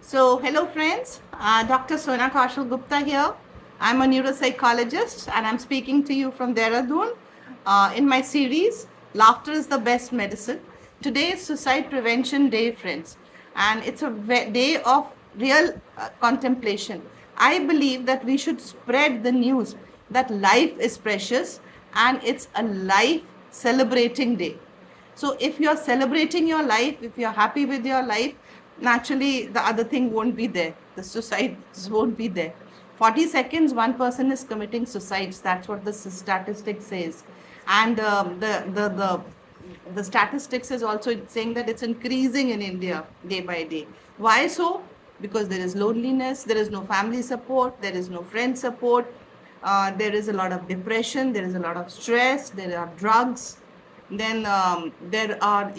So, hello friends, Dr. Sona Kaushal Gupta here. I'm a neuropsychologist and I'm speaking to you from Dehradun in my series, Laughter is the Best Medicine. Today is Suicide Prevention Day, friends, and it's a day of real contemplation. I believe that we should spread the news that life is precious and it's a life celebrating day. So if you're celebrating your life, if you're happy with your life, naturally the other thing won't be there. The suicides won't be there. 40 seconds, one person is committing suicides. That's what the statistic says. And the statistics is also saying that it's increasing in India day by day. Why so? Because there is loneliness, there is no family support, there is no friend support, there is a lot of depression, there is a lot of stress, there are drugs, then there are,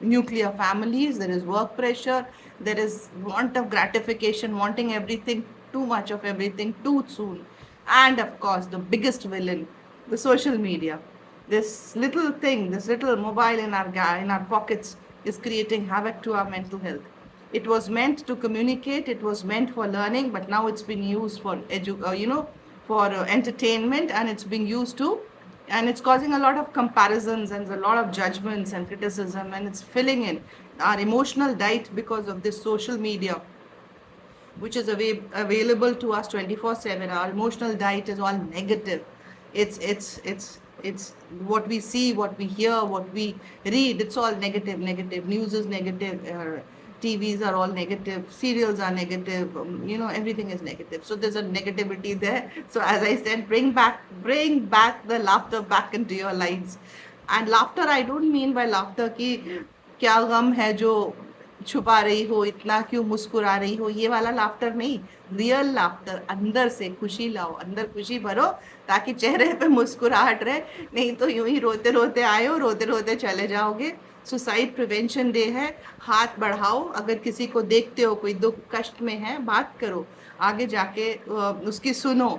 nuclear families, there is work pressure, there is want of gratification, wanting everything, too much of everything, too soon. And of course, the biggest villain, the social media. This little thing, this little mobile in our pockets is creating havoc to our mental health. It was meant to communicate, it was meant for learning, but now it's been used for for entertainment, and it's being used to, and it's causing a lot of comparisons and a lot of judgments and criticism, and it's filling in our emotional diet because of this social media, which is available to us 24/7. Our emotional diet is all negative. It's what we see, what we hear, what we read. It's all negative. Negative news is negative. TVs are all negative. Serials are negative. Everything is negative. So there's a negativity there. So as I said, bring back the laughter back into your lives. And laughter, I don't mean by laughter कि क्या गम है जो छुपा रही हो, इतना क्यों मुस्कुरा रही हो, ये वाला लाफ्टर नहीं. रियल लाफ्टर, अंदर से खुशी लाओ, अंदर खुशी भरो, ताकि चेहरे पे मुस्कुराहट रहे. नहीं तो यूं ही रोते रोते आए हो, रोते रोते चले जाओगे. सुसाइड प्रिवेंशन डे है. हाथ बढ़ाओ, अगर किसी को देखते हो कोई दुख कष्ट में है, बात करो, आगे जाके उसकी सुनो.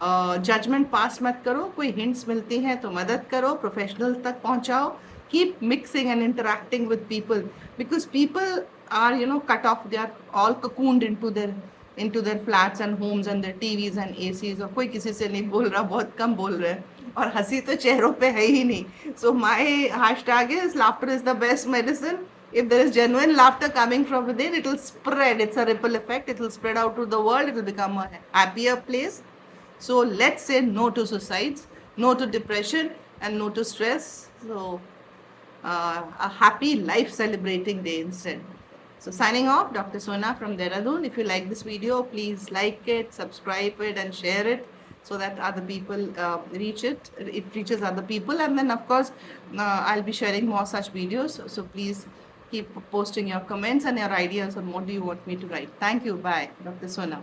जजमेंट पास मत करो. कोई हिंट्स मिलती हैं तो मदद करो, प्रोफेशनल तक पहुंचाओ. Keep mixing and interacting with people, because people are cut off. They are all cocooned into their flats and homes and their TVs and ACs, और कोई किसी से नहीं बोल रहा, बहुत कम बोल रहे हैं, और हंसी तो चेहरों पे है ही नहीं. So my hashtag is laughter is the best medicine. If there is genuine laughter coming from within, it will spread. It's a ripple effect. It will spread out to the world. It will become a happier place. So let's say no to suicides, no to depression, and no to stress. So a happy life celebrating day instead. So signing off, Dr. Sona from Dehradun. If you like this video, please like it, subscribe it, and share it so that other people reach it. It reaches other people, and then of course I'll be sharing more such videos. So please keep posting your comments and your ideas on what do you want me to write. Thank you. Bye, Dr. Sona.